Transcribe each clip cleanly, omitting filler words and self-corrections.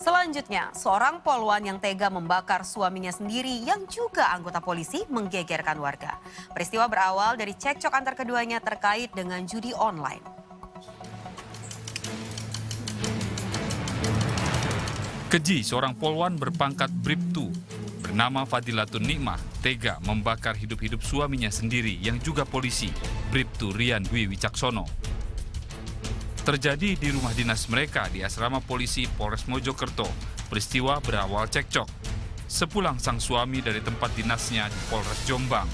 Selanjutnya, seorang poluan yang tega membakar suaminya sendiri yang juga anggota polisi menggegerkan warga. Peristiwa berawal dari cekcok antar keduanya terkait dengan judi online. Keji seorang poluan berpangkat Bribtu bernama Fadilatun Nikmah tega membakar hidup-hidup suaminya sendiri yang juga polisi, Bribtu Rian Dwi Wicaksono. Terjadi di rumah dinas mereka di asrama polisi Polres Mojokerto. Peristiwa berawal cekcok sepulang sang suami dari tempat dinasnya di Polres Jombang.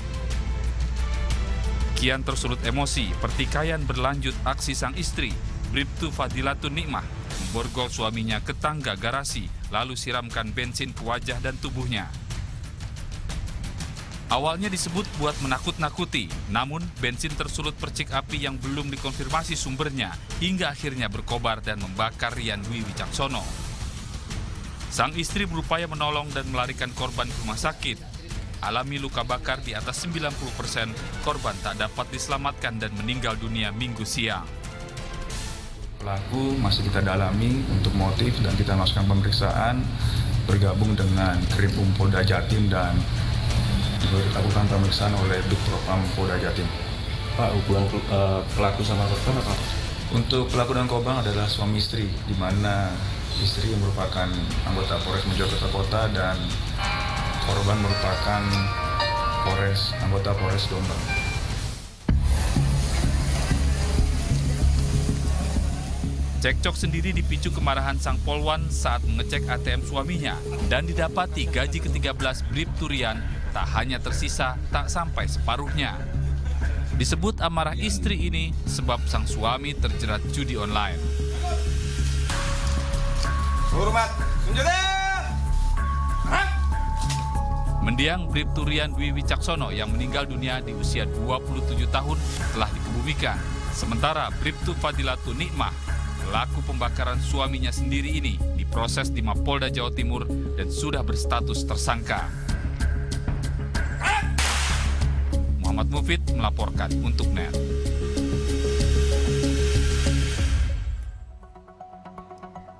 Kian tersulut emosi, pertikaian berlanjut aksi sang istri, Bribtu Fadilatun Nikmah, memborgol suaminya ke tangga garasi, lalu siramkan bensin ke wajah dan tubuhnya. Awalnya disebut buat menakut-nakuti, namun bensin tersulut percik api yang belum dikonfirmasi sumbernya, hingga akhirnya berkobar dan membakar Rian Dwi Wicaksono. Sang istri berupaya menolong dan melarikan korban ke rumah sakit. Alami luka bakar di atas 90%, korban tak dapat diselamatkan dan meninggal dunia Minggu siang. Pelaku masih kita dalami untuk motif dan kita lakukan pemeriksaan bergabung dengan Krim Polda Jatim dan dilakukan pemeriksaan oleh Bitpropam Polda Jatim. Pak, hubungan pelaku sama korban apa? Untuk pelaku dan korban adalah suami istri, di mana istri merupakan anggota Polres Mojokerto Kota dan korban merupakan anggota Polres Jombang. Cekcok sendiri dipicu kemarahan sang polwan saat mengecek ATM suaminya dan didapati gaji ke-13 Bribtu Rian tak hanya tersisa tak sampai separuhnya. Disebut amarah istri ini sebab sang suami terjerat judi online. Hormat, senjata! Mendiang Bribtu Rian Dwi Wicaksono yang meninggal dunia di usia 27 tahun telah dikebumikan. Sementara Bribtu Fadilatun Nikmah, pelaku pembakaran suaminya sendiri ini diproses di Mapolda Jawa Timur dan sudah berstatus tersangka. Muhammad Mufid melaporkan untuk NET.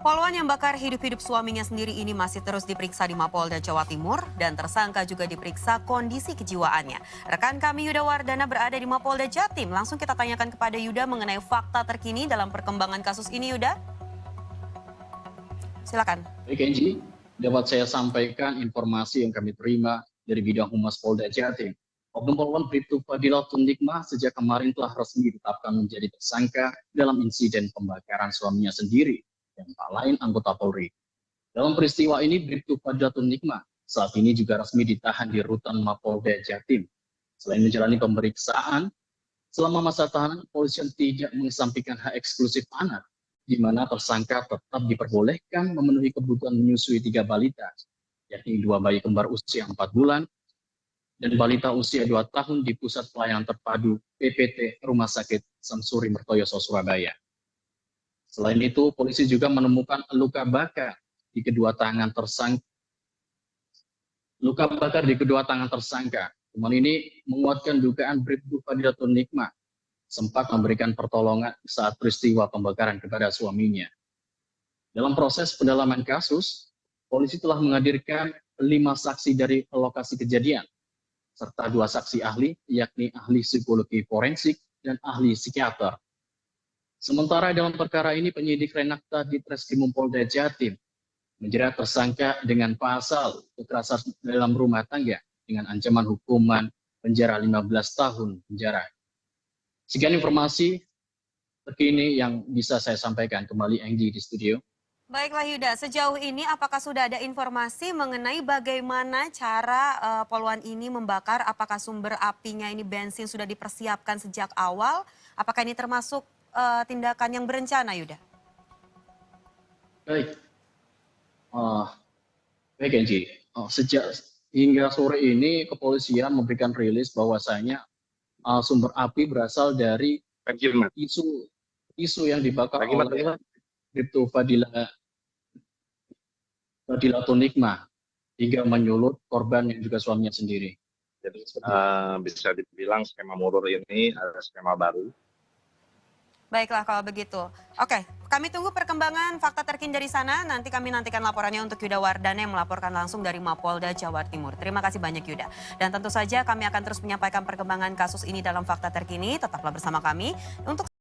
Poluan yang bakar hidup-hidup suaminya sendiri ini masih terus diperiksa di Mapolda Jawa Timur dan tersangka juga diperiksa kondisi kejiwaannya. Rekan kami Yuda Wardana berada di Mapolda Jatim. Langsung kita tanyakan kepada Yuda mengenai fakta terkini dalam perkembangan kasus ini, Yuda. Silakan. Baik, Kenji, dapat saya sampaikan informasi yang kami terima dari bidang humas Polda Jatim. Oknum Poluan Bribtu Fadilatun Nikmah sejak kemarin telah resmi ditetapkan menjadi tersangka dalam insiden pembakaran suaminya sendiri yang tak lain anggota Polri. Dalam peristiwa ini, Bribtu Fadilatun Nikmah saat ini juga resmi ditahan di rutan Mapolda Jatim. Selain menjalani pemeriksaan, selama masa tahanan, kepolisian tidak mengesampingkan hak eksklusif anak, di mana tersangka tetap diperbolehkan memenuhi kebutuhan menyusui 3 balita, yakni 2 bayi kembar usia 4 bulan, dan balita usia 2 tahun di Pusat Pelayanan Terpadu PPT Rumah Sakit Samsuri Mertoyoso, Surabaya. Selain itu, polisi juga menemukan luka bakar di kedua tangan tersangka. Temuan ini menguatkan dugaan Bribtu Fadilatun Nikmah sempat memberikan pertolongan saat peristiwa pembakaran kepada suaminya. Dalam proses pendalaman kasus, polisi telah menghadirkan 5 saksi dari lokasi kejadian, serta 2 saksi ahli, yakni ahli psikologi forensik dan ahli psikiater. Sementara dalam perkara ini, penyidik Renakta di Treskrimum Polda Jatim menjerat tersangka dengan pasal kekerasan dalam rumah tangga dengan ancaman hukuman penjara 15 tahun penjara. Sekian informasi terkini yang bisa saya sampaikan. Kembali Anggi di studio. Baiklah Yuda, sejauh ini apakah sudah ada informasi mengenai bagaimana cara poluan ini membakar? Apakah sumber apinya ini bensin sudah dipersiapkan sejak awal? Apakah ini termasuk tindakan yang berencana, Yuda? Baik, baik Anji. Sejak hingga sore ini kepolisian memberikan rilis bahwasanya sumber api berasal dari isu yang dibakar oleh Bribtu Fadilatun Nikmah hingga menyulut korban yang juga suaminya sendiri. Jadi bisa dibilang skema Murur ini adalah skema baru Baiklah kalau begitu. Oke, kami tunggu perkembangan fakta terkini dari sana. Nanti kami nantikan laporannya untuk Yuda Wardana yang melaporkan langsung dari Mapolda Jawa Timur. Terima kasih banyak Yuda. Dan tentu saja kami akan terus menyampaikan perkembangan kasus ini dalam fakta terkini. Tetaplah bersama kami untuk